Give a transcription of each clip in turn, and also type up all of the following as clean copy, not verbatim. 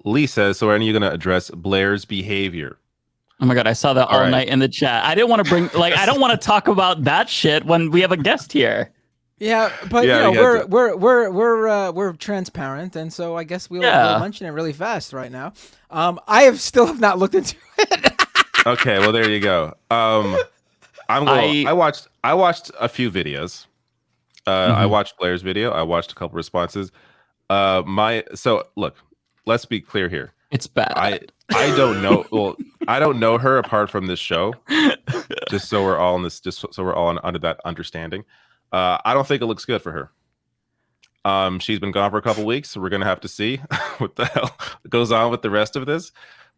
Lee says, so are you going to address Blair's behavior? Oh my God, I saw that all night in the chat. I didn't want to bring, like, I don't want to talk about that shit when we have a guest here. Yeah, but Yeah, you know, we're transparent, and so I guess we'll mention it really fast right now. I still have not looked into it. Okay, well there you go. I watched a few videos. I watched Blair's video. I watched a couple responses. So look, let's be clear here. It's bad. I don't know. Well, I don't know her apart from this show. Just so we're all under that understanding. I don't think it looks good for her. She's been gone for a couple weeks, so we're gonna have to see what the hell goes on with the rest of this.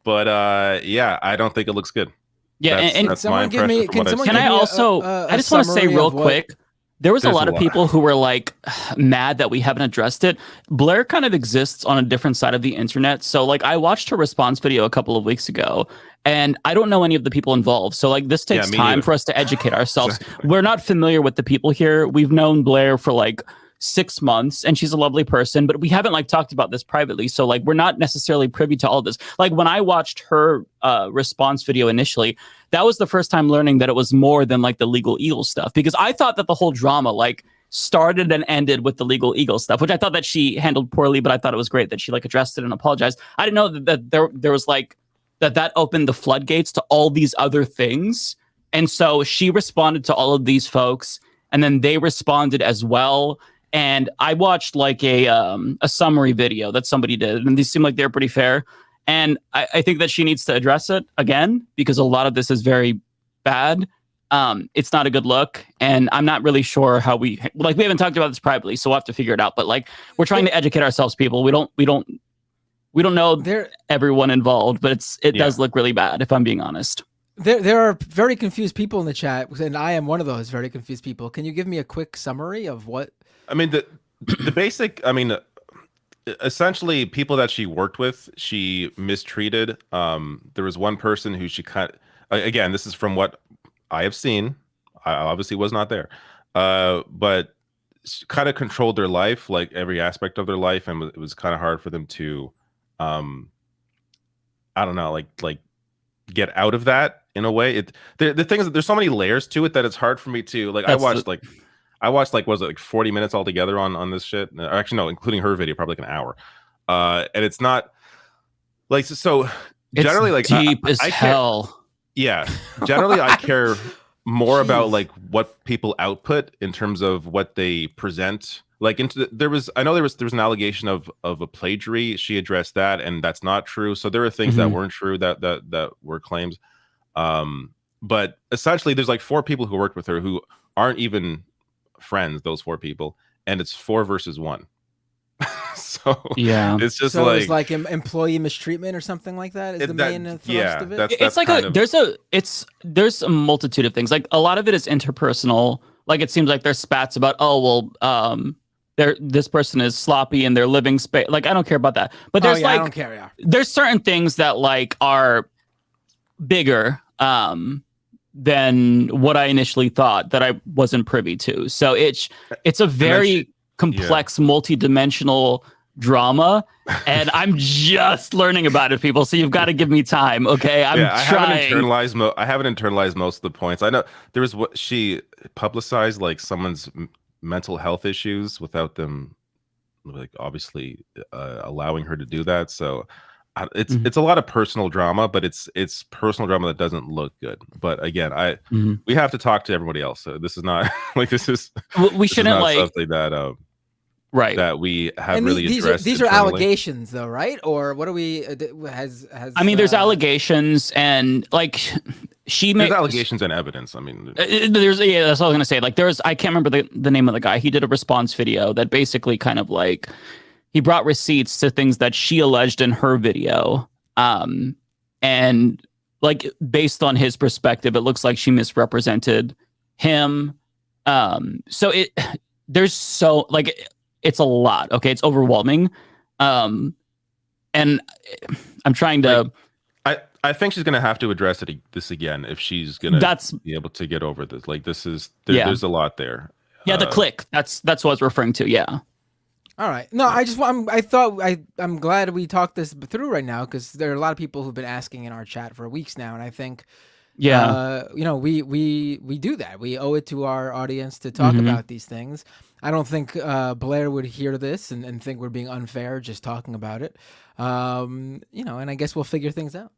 But yeah, I don't think it looks good. Yeah, that's my impression. Can I also? I just want to say real quick. There was a lot of people who were like mad that we haven't addressed it. Blair kind of exists on a different side of the internet. So like I watched her response video a couple of weeks ago and I don't know any of the people involved. So like this takes time for us to educate ourselves. We're not familiar with the people here. We've known Blair for like 6 months and she's a lovely person, but we haven't like talked about this privately. So like we're not necessarily privy to all this. Like when I watched her response video initially, that was the first time learning that it was more than like the legal eagle stuff, because I thought that the whole drama like started and ended with the legal eagle stuff, which I thought that she handled poorly, but I thought it was great that she like addressed it and apologized. I didn't know that there was like that opened the floodgates to all these other things. And so she responded to all of these folks and then they responded as well. And I watched like a summary video that somebody did, and these seem like they're pretty fair. And I think that she needs to address it again, because a lot of this is very bad. It's not a good look. And I'm not really sure how we haven't talked about this privately, so we'll have to figure it out. But like, we're trying to educate ourselves, people. We don't know everyone involved, but it does look really bad, if I'm being honest. There are very confused people in the chat, and I am one of those very confused people. Can you give me a quick summary of what? I mean, the basic, I mean, essentially people that she worked with, she mistreated. There was one person who she again, this is from what I have seen. I obviously was not there, but kind of controlled their life, like every aspect of their life. And it was kind of hard for them to, I don't know, like get out of that in a way. The thing is that there's so many layers to it that it's hard for me to like. I watched like, was it like 40 minutes altogether on this shit? Actually, no, including her video, probably like an hour. And it's not like, so generally like deep as hell. Yeah. Generally I care more about like what people output in terms of what they present. Like there was an allegation of a plagiary. She addressed that, and that's not true. So there are things that weren't true that were claims. But essentially there's like 4 people who worked with her who aren't even friends, those 4 people, and it's 4 versus 1. So yeah, it's just it's like employee mistreatment or something like that is the main thrust of it. It's like there's a multitude of things. Like a lot of it is interpersonal. Like it seems like there's spats about, oh well, this person is sloppy in their living space. Like I don't care about that. But there's I don't care. Yeah. There's certain things that like are bigger than what I initially thought, that I wasn't privy to. So it's a very complex, multi-dimensional drama, and I'm just learning about it, people. So you've got to give me time, okay? I haven't internalized most of the points. I know there was what she publicized, like someone's mental health issues without them, like obviously allowing her to do that. So it's a lot of personal drama, but it's personal drama that doesn't look good. But again, we have to talk to everybody else. So this is not like we shouldn't like something that right that we have and really addressed. These are allegations, though, right? Or what are we? I mean, there's allegations, and like there's allegations and evidence. I mean, that's what I was gonna say. Like I can't remember the name of the guy. He did a response video that basically kind of like, he brought receipts to things that she alleged in her video. And like, based on his perspective, it looks like she misrepresented him. So it's a lot. Okay. It's overwhelming. And I'm trying to, I think she's going to have to address this again if she's going to be able to get over this. Like there's a lot there. Yeah. The click. That's what I was referring to. Yeah. All right. No, I'm glad we talked this through right now, because there are a lot of people who've been asking in our chat for weeks now, and I think, we do that. We owe it to our audience to talk about these things. I don't think Blair would hear this and think we're being unfair just talking about it. And I guess we'll figure things out.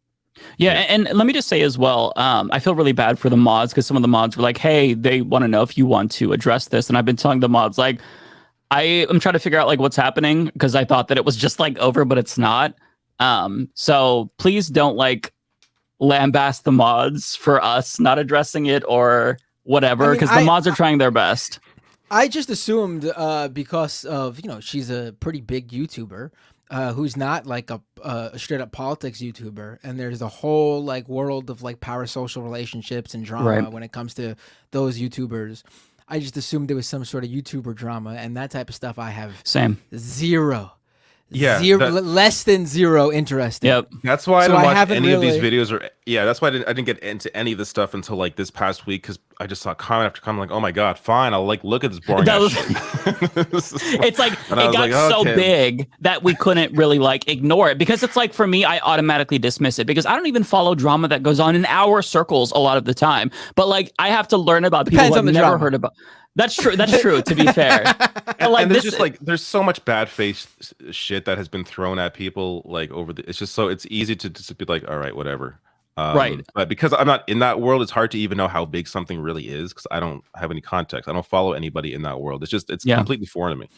Yeah, and let me just say as well, I feel really bad for the mods, because some of the mods were like, hey, they want to know if you want to address this. And I've been telling the mods, like, I am trying to figure out like what's happening, because I thought that it was just like over, but it's not. So please don't like lambast the mods for us not addressing it or whatever, because the mods are trying their best. I just assumed because of, she's a pretty big YouTuber who's not like a straight up politics YouTuber, and there's a whole like world of like parasocial relationships and drama when it comes to those YouTubers. I just assumed there was some sort of YouTuber drama, and that type of stuff I have zero. Less than zero interest in. Yep. That's why I didn't watch any of these videos, that's why I didn't get into any of this stuff until like this past week, because I just saw comment after comment, like, oh my god, fine, I'll like look at this boring it's like it got so big that we couldn't really like ignore it, because it's like, for me, I automatically dismiss it, because I don't even follow drama that goes on in our circles a lot of the time, but like I have to learn about people I've never heard about. That's true. That's true. To be fair, and there's just like there's so much bad face shit that has been thrown at people like over the. It's just so it's easy to just be like, all right, whatever. Right. But because I'm not in that world, it's hard to even know how big something really is, because I don't have any context. I don't follow anybody in that world. It's completely foreign to me.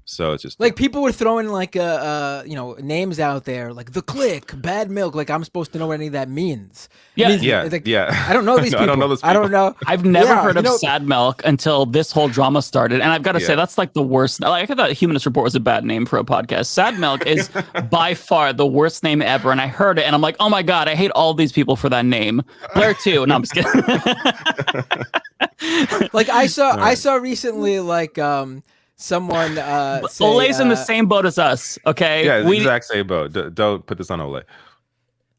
So it's just like people were throwing like names out there like the Click, Bad Milk. Like I'm supposed to know what any of that means. Yeah, I don't know these people. I don't know those people. I don't know. I've never heard of Sad Milk until this whole drama started, and I've got to say that's like the worst. Like I thought Humanist Report was a bad name for a podcast. Sad Milk is by far the worst name ever, and I heard it, and I'm like, oh my god, I hate all these people for that name. Blair too. No, I'm just kidding. Like I saw recently like someone say, Ole's in the same boat as us, okay? Yeah, the exact same boat. Don't put this on Ole.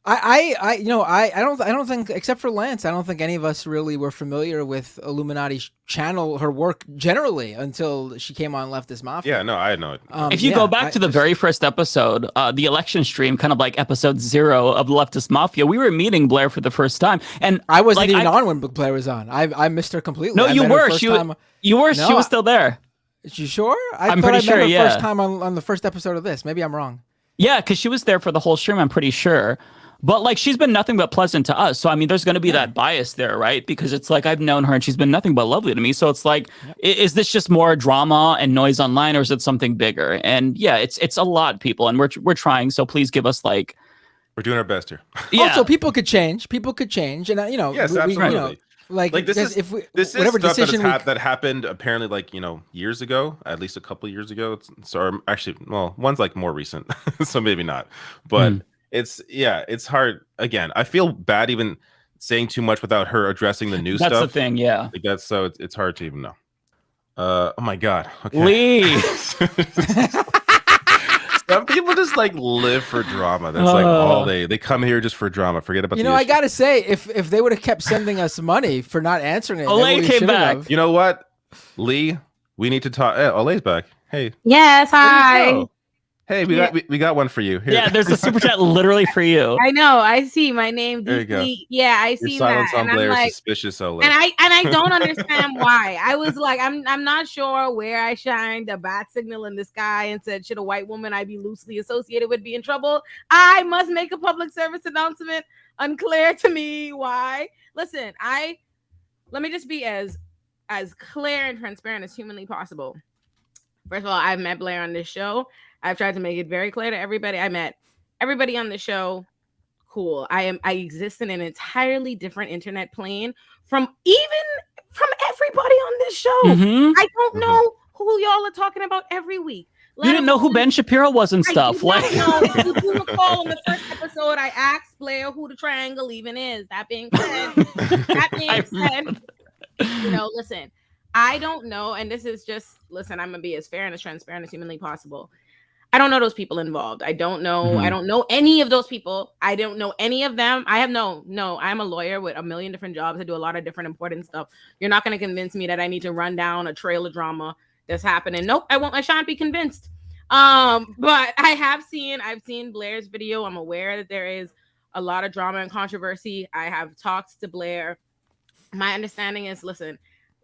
I don't think, except for Lance, I don't think any of us really were familiar with Illuminaughtii's channel, her work generally, until she came on Leftist Mafia. Yeah, no, I had no idea. If you go back to the very first episode, the election stream, kind of like episode 0 of Leftist Mafia, we were meeting Blair for the first time, and I wasn't even on when Blair was on. I missed her completely. No, you were. She was still there. You sure? I'm pretty sure. Met her first time on the first episode of this. Maybe I'm wrong. Yeah, because she was there for the whole stream. I'm pretty sure. But like, she's been nothing but pleasant to us. So I mean, there's going to be that bias there, right? Because it's like I've known her and she's been nothing but lovely to me. So it's like, is this just more drama and noise online, or is it something bigger? And yeah, it's a lot, people, and we're trying. So please give us like, we're doing our best here. Yeah. Also, people could change, and yes, absolutely. Like this is whatever stuff decision that happened apparently like years ago, at least a couple of years ago. So actually, well, one's like more recent, so maybe not. But it's hard. Again, I feel bad even saying too much without her addressing the new stuff. That's the thing, yeah. Like that's so it's hard to even know. Oh my god, okay. Lee. Some people just like live for drama. That's like all they come here just for drama. Forget about I gotta say, if they would have kept sending us money for not answering it, Ole came back. You know what, Lee? We need to talk. Ole's back. Hey. Yes. Hi. Hey, we got one for you. Here. Yeah, there's a super chat literally for you. I know. I see my name. There you go. Yeah, I see Your silence that. on Blair is suspicious, Ole. And I don't understand why. I was like, I'm not sure where I shined a bat signal in the sky and said, should a white woman I be loosely associated with be in trouble? I must make a public service announcement. Unclear to me why. Listen, let me just be as clear and transparent as humanly possible. First of all, I've met Blair on this show. I've tried to make it very clear to everybody. I met everybody on the show. Cool. I exist in an entirely different internet plane from everybody on this show. I don't know who y'all are talking about every week. You didn't know who Ben Shapiro was and stuff. Like, if you do recall in the first episode, I asked Blair who the triangle even is. That being said, listen, I don't know, and this is just, listen, I'm gonna be as fair and as transparent as humanly possible. I don't know those people involved. I don't know. I don't know any of those people. I don't know any of them. I have no. I'm a lawyer with a million different jobs. I do a lot of different important stuff. You're not going to convince me that I need to run down a trail of drama that's happening. Nope, I won't. I shan't be convinced. But I've seen Blair's video. I'm aware that there is a lot of drama and controversy. I have talked to Blair. My understanding is, listen,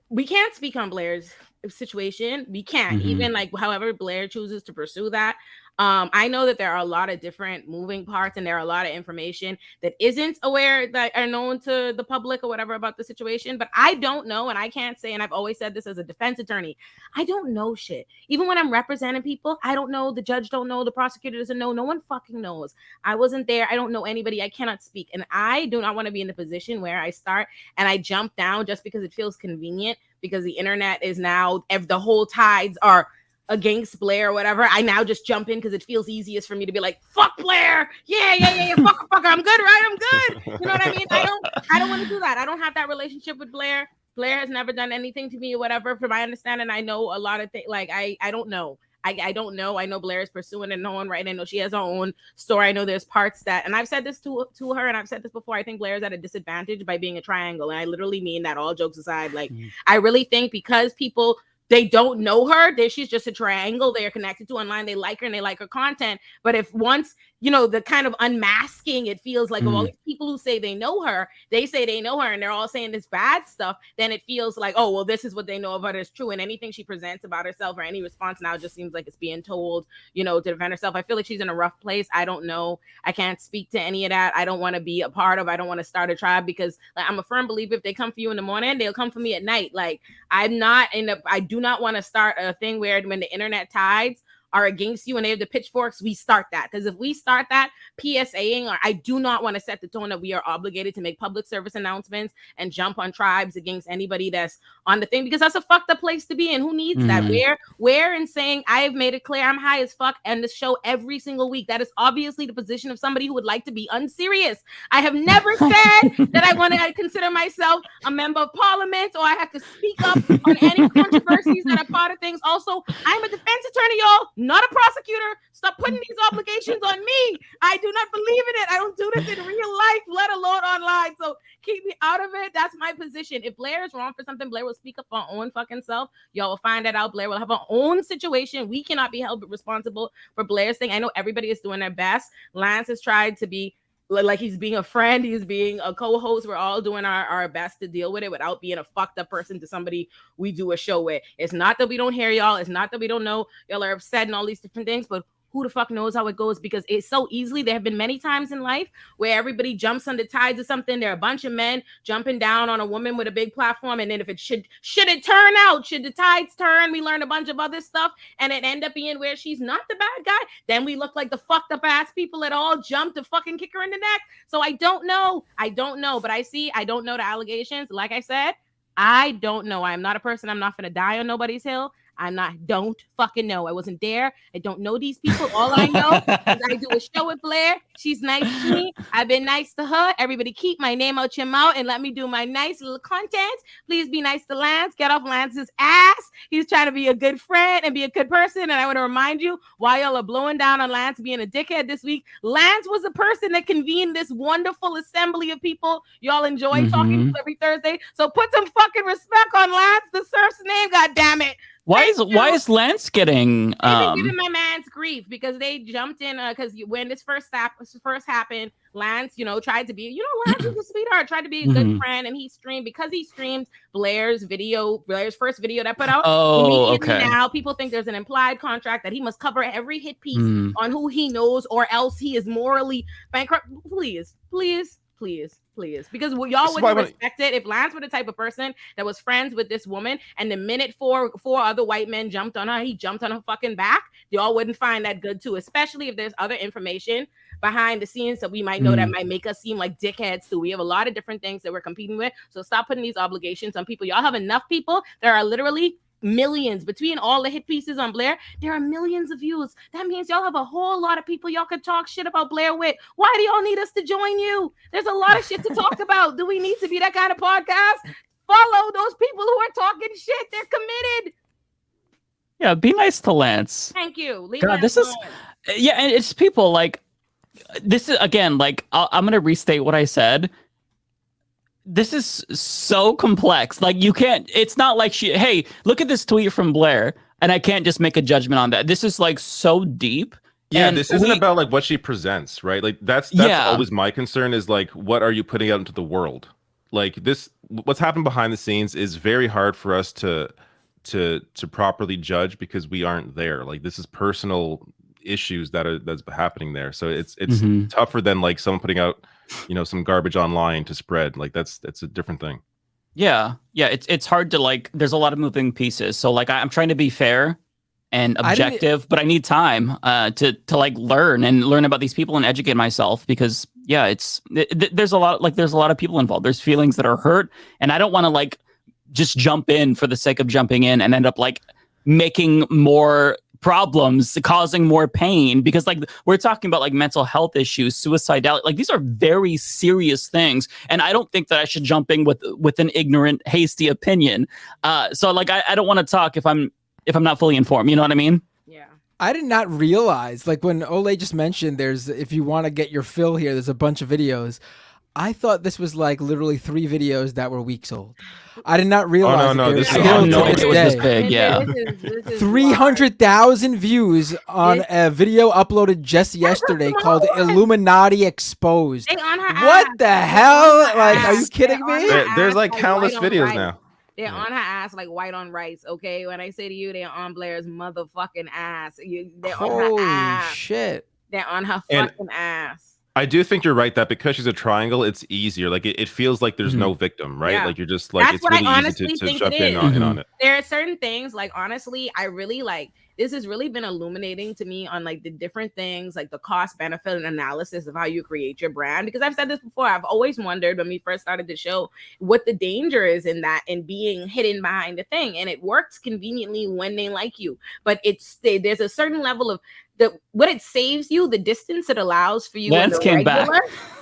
we can't speak on Blair's situation. We can't, even like however Blair chooses to pursue that. I know that there are a lot of different moving parts and there are a lot of information that isn't aware that are known to the public or whatever about the situation, but I don't know. And I can't say, and I've always said this as a defense attorney, I don't know shit. Even when I'm representing people, I don't know. The judge don't know. The prosecutor doesn't know. No one fucking knows. I wasn't there. I don't know anybody. I cannot speak. And I do not want to be in the position where I start and I jump down just because it feels convenient, because the internet is now, if the whole tides are against Blair or whatever, I now just jump in because it feels easiest for me to be like, fuck Blair, yeah, fuck, I'm good, right? I'm good. You know what I mean? I don't want to do that. I don't have that relationship with Blair. Blair has never done anything to me or whatever. From my understanding, I know a lot of things. Like I don't know. I don't know. I know Blair is pursuing it, no one, right? I know she has her own story. I know there's parts that, and I've said this to her, and I've said this before, I think Blair is at a disadvantage by being a triangle. And I literally mean that, all jokes aside. Like, I really think because people, they don't know her, she's just a triangle they are connected to online. They like her and they like her content. But if once, you know, the kind of unmasking, it feels like of all these people who say they know her, they say they know her and they're all saying this bad stuff, then it feels like, oh, well, this is what they know about her is true. And anything she presents about herself or any response now just seems like it's being told, you know, to defend herself. I feel like she's in a rough place. I don't know. I can't speak to any of that. I don't want to be a part of, I don't want to start a tribe, because like, I'm a firm believer if they come for you in the morning, they'll come for me at night. Like, I do not want to start a thing where when the internet tides are against you and they have the pitchforks, we start that. Because if we start that PSAing, or I do not want to set the tone that we are obligated to make public service announcements and jump on tribes against anybody that's on the thing, because that's a fucked up place to be in. Who needs that? Where in saying I've made it clear I'm high as fuck and this show every single week, that is obviously the position of somebody who would like to be unserious. I have never said that I want to consider myself a member of parliament or I have to speak up on any controversies that are part of things. Also, I'm a defense attorney, y'all, not a prosecutor. Stop putting these obligations on me. I do not believe in it. I don't do this in real life, let alone online. So keep me out of it. That's my position. If Blair is wrong for something, Blair will speak up for her own fucking self. Y'all will find that out. Blair will have her own situation. We cannot be held responsible for Blair's thing. I know everybody is doing their best. Lance has tried to be like, he's being a friend, he's being a co-host. We're all doing our best to deal with it without being a fucked up person to somebody we do a show with. It's not that we don't hear y'all. It's not that we don't know y'all are upset and all these different things, but who the fuck knows how it goes? Because it's so easily, there have been many times in life where everybody jumps on the tides of something. There are a bunch of men jumping down on a woman with a big platform. And then if it should it turn out, should the tides turn, we learn a bunch of other stuff and it end up being where she's not the bad guy, then we look like the fucked up ass people that all jumped to fucking kick her in the neck. So I don't know, but I don't know the allegations. Like I said, I don't know. I'm not a person. I'm not going to die on nobody's hill. Don't fucking know. I wasn't there. I don't know these people. All I know is I do a show with Blair. She's nice to me. I've been nice to her. Everybody keep my name out your mouth and let me do my nice little content. Please be nice to Lance. Get off Lance's ass. He's trying to be a good friend and be a good person. And I want to remind you, while y'all are blowing down on Lance being a dickhead this week, Lance was the person that convened this wonderful assembly of people y'all enjoy talking to every Thursday. So put some fucking respect on Lance, the Serf's name, god damn it. Why is Lance getting They've been giving my man's grief because they jumped in because when this first happened, Lance, you know, tried to be, Lance is a sweetheart, tried to be a good friend, and he streamed Blair's first video that put out. Oh, okay. Now people think there's an implied contract that he must cover every hit piece on who he knows, or else he is morally bankrupt. Please, because y'all wouldn't respect it if Lance were the type of person that was friends with this woman, and the minute four other white men jumped on her, he jumped on her fucking back. Y'all wouldn't find that good too, especially if there's other information behind the scenes that we might know that might make us seem like dickheads too. We have a lot of different things that we're competing with, so stop putting these obligations on people. Y'all have enough people. There are literally millions between all the hit pieces on Blair. There are millions of views. That means y'all have a whole lot of people y'all could talk shit about Blair with. Why do y'all need us to join you? There's a lot of shit to talk about. Do we need to be that kind of podcast? Follow those people who are talking shit. They're committed. Yeah, be nice to Lance. Thank you. God, this is and it's people like this is again like I'm gonna restate what I said. This is so complex. Like you can't, it's not like hey, look at this tweet from Blair. and I can't just make a judgment on that. This is like so deep. Yeah, and this isn't about like what she presents, right? Like that's always my concern is like, what are you putting out into the world? Like what's happened behind the scenes is very hard for us to properly judge because we aren't there. Like this is personal issues that's happening there. So it's tougher than like someone putting out, some garbage online to spread. Like that's a different thing. Yeah. It's hard to like. There's a lot of moving pieces. So like I'm trying to be fair and objective, but I need time to like learn about these people and educate myself because there's a lot of people involved. There's feelings that are hurt, and I don't want to like just jump in for the sake of jumping in and end up like making more problems, causing more pain, because like we're talking about like mental health issues, suicidality, like these are very serious things, and I don't think that I should jump in with an ignorant, hasty opinion. So like I don't want to talk if I'm not fully informed, you know what I mean? Yeah. I did not realize, like when Ole just mentioned, if you want to get your fill here, there's a bunch of videos. I thought this was like literally 3 videos that were weeks old. I did not realize. No, I didn't know it was this big. Yeah, This is 300,000 views on a video uploaded just yesterday called "Illuminaughtii Exposed." They on her What ass. the hell? They're on her Like, ass. are you kidding They're on me? her ass There's like countless white on videos rice. now. They're on her ass like white on rice, okay? When I say to you, they're on Blair's motherfucking ass. They're on her Holy ass. shit! They're on her And- fucking ass. I do think you're right that because she's a triangle, it's easier. Like it feels like there's no victim, right? Yeah. Like you're just like That's it's what I really easy honestly to think jump it in is. on it. There are certain things, like honestly, I really like this has really been illuminating to me on like the different things, like the cost benefit and analysis of how you create your brand. Because I've said this before, I've always wondered when we first started the show what the danger is in that and being hidden behind the thing. And it works conveniently when they like you, but there's a certain level of what it saves you, the distance it allows for you. Lance came back.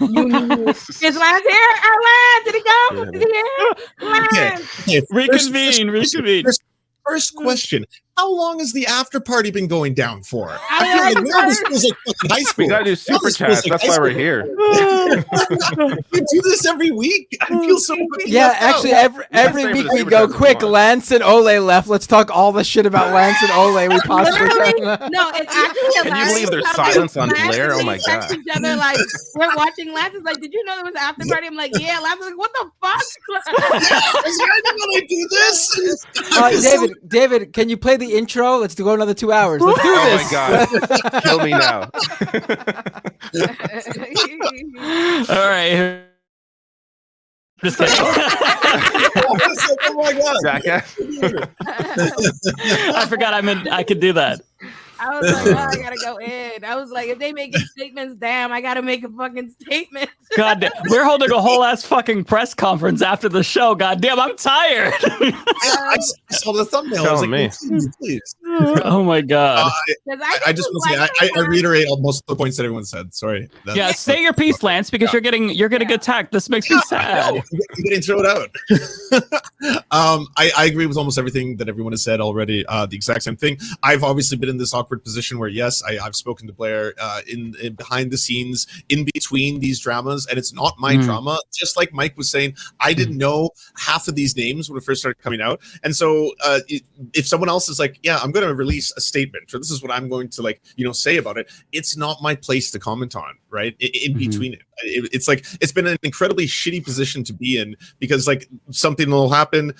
Is Lance here? Lance, did he go? Is he here? Lance. Reconvene. First question: how long has the after party been going down for? I I feel like now this feels like fucking high school. We gotta do Now super this feels chats. like That's high why we're school. here. We do this every week. I feel so fucking Yeah, left out. actually, every save week the we super go, chats if you quick, want. Lance and Ole left. Let's talk all the shit about Lance and Ole we possibly Literally, can. no, it's actually Can you believe there's hilarious how, silence on Lance Blair? and Oh my me text God. Each other, like we're watching. Lance is like, "Did you know there was an after party?" I'm like, "Yeah." Lance is like, "What the fuck?" Is there anyone when I do this? David, can you play the intro? Let's go another 2 hours. Let's do Oh this. my God. Kill me now. All right. Just kidding. Oh my god! Jackass. I forgot I could do that. I was like, "Oh, I gotta go in." I was like, "If they making statements, damn, I gotta make a fucking statement." God damn, we're holding a whole ass fucking press conference after the show. God damn, I'm tired. I saw the thumbnail. I was Telling like, me. please. Oh my God. I just want to say, I reiterate most of the points that everyone said. Sorry. Yeah, say your piece, Lance, because you're getting attacked. This makes me sad. You're getting thrown out. I agree with almost everything that everyone has said already. The exact same thing. I've obviously been in this awkward position where, yes, I've spoken to Blair in behind the scenes, in between these dramas, and it's not my drama. Just like Mike was saying, I didn't know half of these names when it first started coming out, and so if someone else is like, yeah, I'm going to release a statement, or this is what I'm going to say about it, it's not my place to comment on, right? In between it's like it's been an incredibly shitty position to be in, because like something will happen,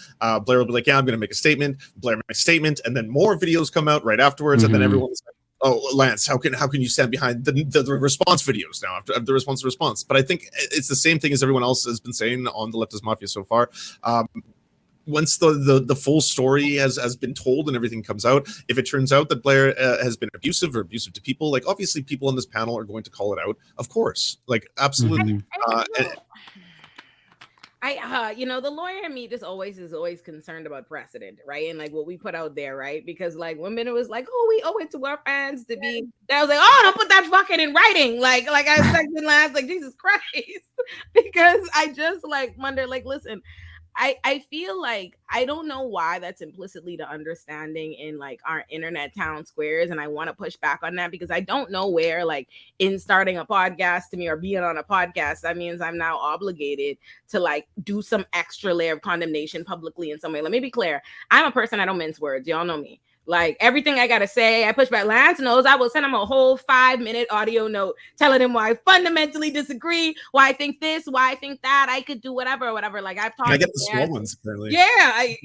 Blair will be like, yeah, I'm going to make a statement, Blair makes a statement, and then more videos come out right afterwards, and then everyone's like, oh, Lance, how can you stand behind the response videos now after the response? But I think it's the same thing as everyone else has been saying on the Leftist Mafia so far. Once the full story has been told and everything comes out, if it turns out that Blair has been abusive to people, like obviously people on this panel are going to call it out, of course, like absolutely. The lawyer in me just is always concerned about precedent, right? And like what we put out there, right? Because like women, it was like, oh, we owe it to our fans to be. I was like, oh, don't put that fucking in writing. Like I was texting last, like Jesus Christ, because I just like wonder, like, listen. I feel like I don't know why that's implicitly the understanding in like our internet town squares, and I want to push back on that because I don't know where, like, in starting a podcast to me or being on a podcast, that means I'm now obligated to like do some extra layer of condemnation publicly in some way. Let me be clear. I'm a person, I don't mince words. Y'all know me. Like everything I gotta say, I push back. Lance knows I will send him a whole 5-minute audio note telling him why I fundamentally disagree, why I think this, why I think that. I could do whatever. Like I've talked. I get the small ones apparently. Yeah.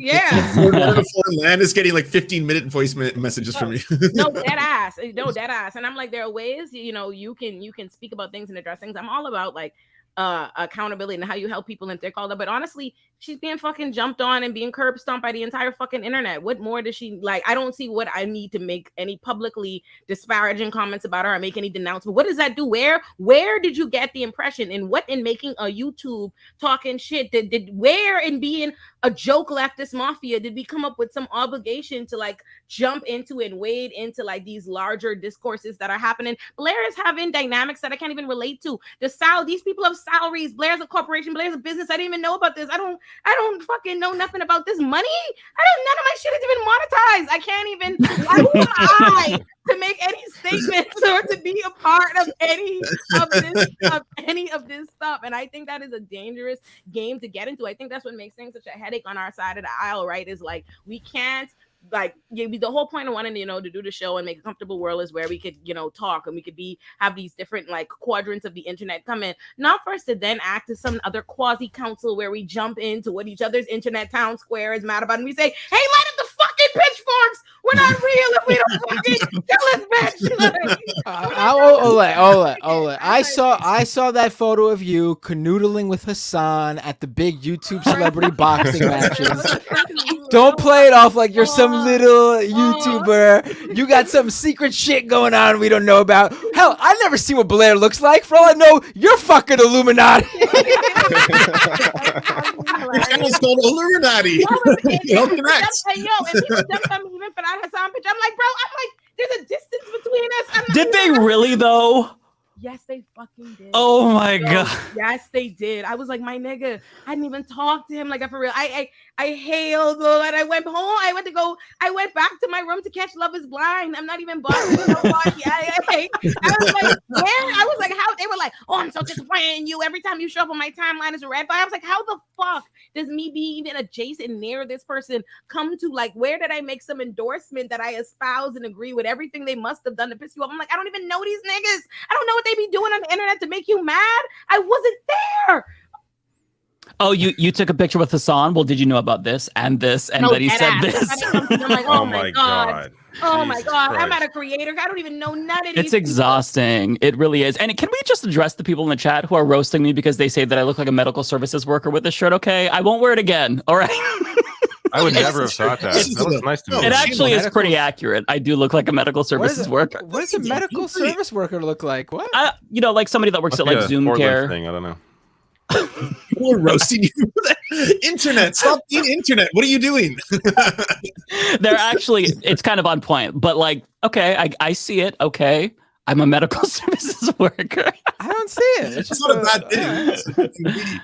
Land is getting like 15-minute voice messages from me. No, dead ass. And I'm like, there are ways, you can speak about things and address things. I'm all about like accountability and how you help people if they're called up. But honestly, she's being fucking jumped on and being curb stomped by the entire fucking internet. What more does she like? I don't see what I need to make any publicly disparaging comments about her or make any denouncement. What does that do? Where did you get the impression? And what in making a YouTube talking shit did where in being a joke leftist mafia did we come up with some obligation to like jump into and wade into like these larger discourses that are happening? Blair is having dynamics that I can't even relate to. These people have salaries. Blair's a corporation. Blair's a business. I didn't even know about this. I don't fucking know nothing about this money. None of my shit is even monetized. I can't even. Who am I to make any statements or to be a part of any of this stuff? And I think that is a dangerous game to get into. I think that's what makes things such a headache on our side of the aisle, right? Is like we can't. Like the whole point of wanting to do the show and make a comfortable world is where we could talk and we could have these different like quadrants of the internet come in, not for us to then act as some other quasi council where we jump into what each other's internet town square is mad about and we say, hey, light up the fucking pitchforks, we're not real if we don't fucking kill us, bitch. Ole. I saw that photo of you canoodling with Hassan at the big YouTube celebrity boxing matches. Don't play it off like you're some little YouTuber. You got some secret shit going on we don't know about. Hell, I never see what Blair looks like. For all I know, you're fucking Illuminati. Your channel's called Illuminaughtii. And people jump on me even for that Hassan picture. I'm like, there's a distance between us. Did they really though? Yes, they fucking did. Oh my god. Yes, they did. I was like, my nigga, I didn't even talk to him like for real. I hailed and I went home. I went back to my room to catch Love Is Blind. I'm not even bothering nobody. I was like, where? I was like, how? They were like, oh, I'm so disappointed in you. Every time you show up on my timeline is a red flag. I was like, how the fuck does me being even adjacent near this person come to like, where did I make some endorsement that I espouse and agree with everything they must have done to piss you off? I'm like, I don't even know these niggas. I don't know what they be doing on the internet to make you mad. I wasn't there. Oh, you took a picture with Hassan? Well, did you know about this and this and that he said this? I'm like, oh my god. Oh Jesus my god, Christ. I'm not a creator. I don't even know none of these. It's exhausting. It really is. And can we just address the people in the chat who are roasting me because they say that I look like a medical services worker with this shirt? Okay, I won't wear it again. All right. I would never have thought that. That was nice to me. It actually is pretty accurent. I do look like a medical services worker. What does a medical service worker look like? What? Like somebody that works at like Zoom Care. Thing. I don't know. We're roasting you. Internet, stop being internet. What are you doing? They're actually, it's kind of on point, but like, okay, I see it. Okay, I'm a medical services worker. I don't see it. It's not a bad thing.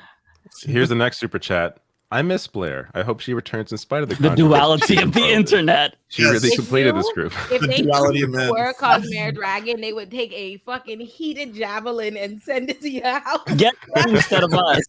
Here's the next super chat. I miss Blair. I hope she returns in spite of the duality of the internet. She really completed this group. If they duality of man. were Cosmere Dragon, they would take a fucking heated javelin and send it to your house. Get instead of us.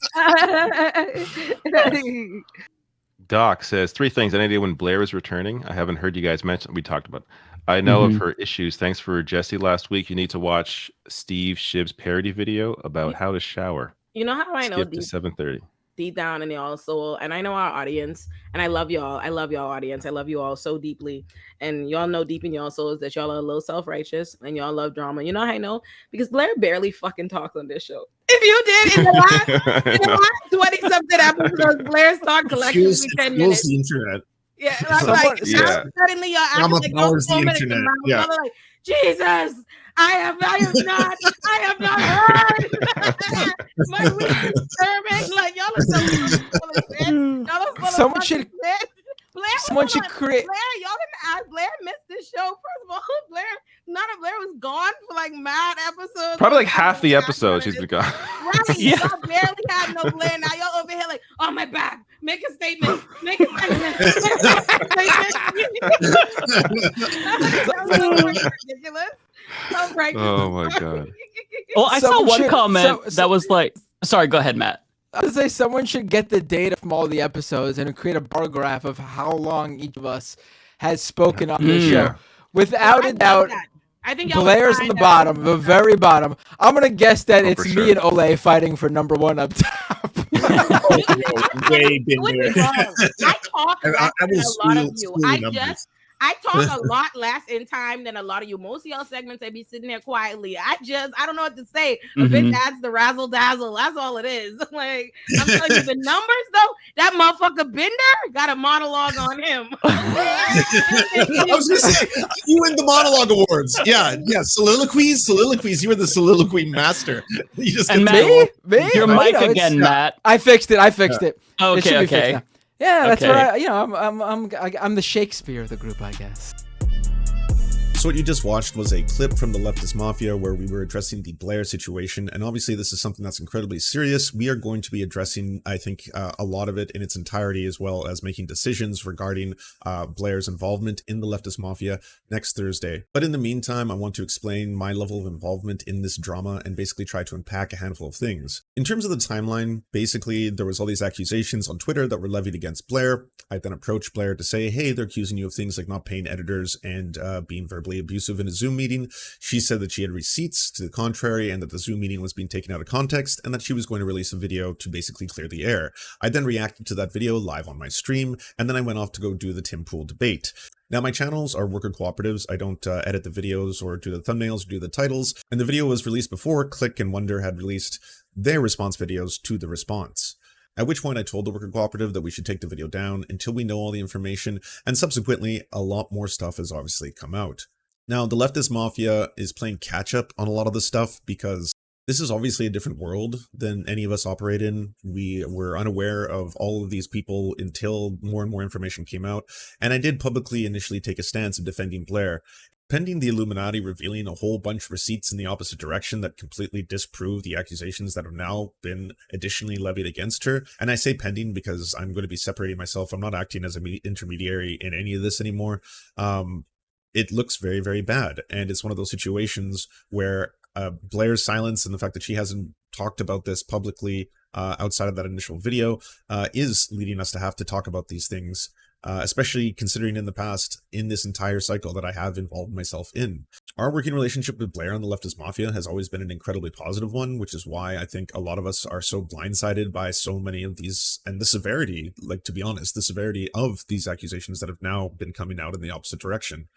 Doc says 3 things. Any idea when Blair is returning? I haven't heard you guys mention. We talked about. I know of her issues. Thanks for Jesse last week. You need to watch Steve Shiv's parody video about how to shower. You know how I know Skip to 7:30. Deep down in y'all soul, and I know our audience, and I love y'all. I love y'all audience. I love you all so deeply, and y'all know deep in y'all souls that y'all are a little self-righteous and y'all love drama. You know how I know? Because Blair barely fucking talks on this show. If you did in the last 20 something episodes, Blair's talk collectively 10 minutes. The internet. Yeah, I'm like, suddenly y'all acting like the internet. Yeah. Like, Jesus, I have not heard my weekly sermon. Like y'all are so y'all are full Someone of should shit. Someone should create. Blair, y'all didn't ask. Blair missed this show. First of all, Blair was gone for like mad episodes. Probably like half the episodes she's been gone. Right. Yeah. Y'all barely had no Blair. Now y'all over here like, oh my back. Make a statement. Make a statement. Ridiculous. Oh my god. Well, I saw one comment that was like, sorry, go ahead, Matt. I would say someone should get the data from all the episodes and create a bar graph of how long each of us has spoken on the show. Yeah. Without a doubt, I think y'all Blair's in the bottom, the very bottom. I'm gonna guess that it's for me and Ole fighting for number one up top. Way been there. I talk less than a lot of you. I talk a lot less in time than a lot of you. Most of y'all segments, I be sitting there quietly. I don't know what to say. A bitch adds the razzle dazzle. That's all it is. Like, I'm telling you, the numbers though, that motherfucker Bender got a monologue on him. I was gonna say, you win the monologue awards. Yeah. Soliloquies. You were the soliloquy master. You just and me? Your mic again, Matt. I fixed it. Okay. Yeah, that's what I'm the Shakespeare of the group, I guess. So what you just watched was a clip from the Leftist Mafia where we were addressing the Blair situation, and obviously this is something that's incredibly serious. We are going to be addressing, I think, a lot of it in its entirety, as well as making decisions regarding Blair's involvement in the Leftist Mafia next Thursday. But in the meantime, I want to explain my level of involvement in this drama and basically try to unpack a handful of things. In terms of the timeline, basically there was all these accusations on Twitter that were levied against Blair. I then approached Blair to say, hey, they're accusing you of things like not paying editors and being verbally abusive in a Zoom meeting. She said that she had receipts to the contrary and that the Zoom meeting was being taken out of context and that she was going to release a video to basically clear the air. I then reacted to that video live on my stream, and then I went off to go do the Tim Pool debate. Now, my channels are worker cooperatives. I don't edit the videos or do the thumbnails or do the titles, and the video was released before Click and Wonder had released their response videos to the response. At which point I told the worker cooperative that we should take the video down until we know all the information, and subsequently a lot more stuff has obviously come out. Now, the Leftist Mafia is playing catch-up on a lot of this stuff because this is obviously a different world than any of us operate in. We were unaware of all of these people until more and more information came out, and I did publicly initially take a stance of defending Blair. Pending the Illuminati revealing a whole bunch of receipts in the opposite direction that completely disprove the accusations that have now been additionally levied against her. And I say pending because I'm going to be separating myself. I'm not acting as an intermediary in any of this anymore. It looks very, very bad. And it's one of those situations where Blair's silence and the fact that she hasn't talked about this publicly outside of that initial video is leading us to have to talk about these things. Especially considering in the past, in this entire cycle that I have involved myself in. Our working relationship with Blair and the Leftist Mafia has always been an incredibly positive one, which is why I think a lot of us are so blindsided by so many of these, and the severity, like to be honest, the severity of these accusations that have now been coming out in the opposite direction.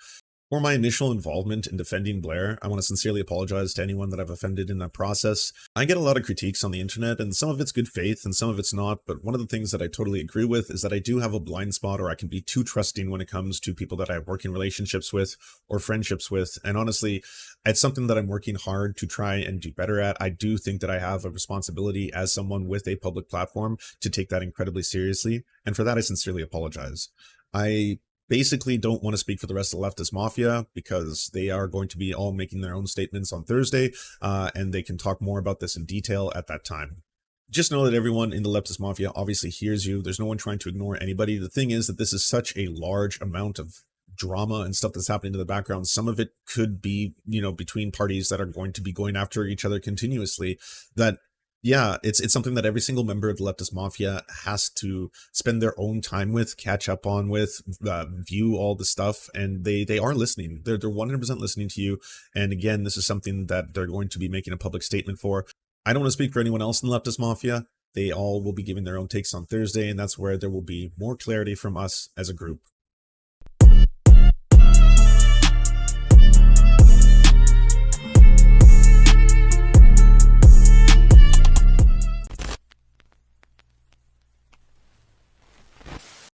For my initial involvement in defending Blair, I want to sincerely apologize to anyone that I've offended in that process. I get a lot of critiques on the internet, and some of it's good faith and some of it's not, but one of the things that I totally agree with is that I do have a blind spot, or I can be too trusting when it comes to people that I have working relationships with or friendships with, and honestly, it's something that I'm working hard to try and do better at. I do think that I have a responsibility as someone with a public platform to take that incredibly seriously, and for that I sincerely apologize. I basically don't want to speak for the rest of the Leftist Mafia because they are going to be all making their own statements on Thursday, and they can talk more about this in detail at that time. Just know that everyone in the Leftist Mafia obviously hears you. There's no one trying to ignore anybody. The thing is that this is such a large amount of drama and stuff that's happening in the background. Some of it could be, between parties that are going to be going after each other continuously, that yeah, it's something that every single member of the Leftist Mafia has to spend their own time with, catch up on with, view all the stuff, and they are listening. They're 100% listening to you, and again, this is something that they're going to be making a public statement for. I don't want to speak for anyone else in the Leftist Mafia. They all will be giving their own takes on Thursday, and that's where there will be more clarity from us as a group.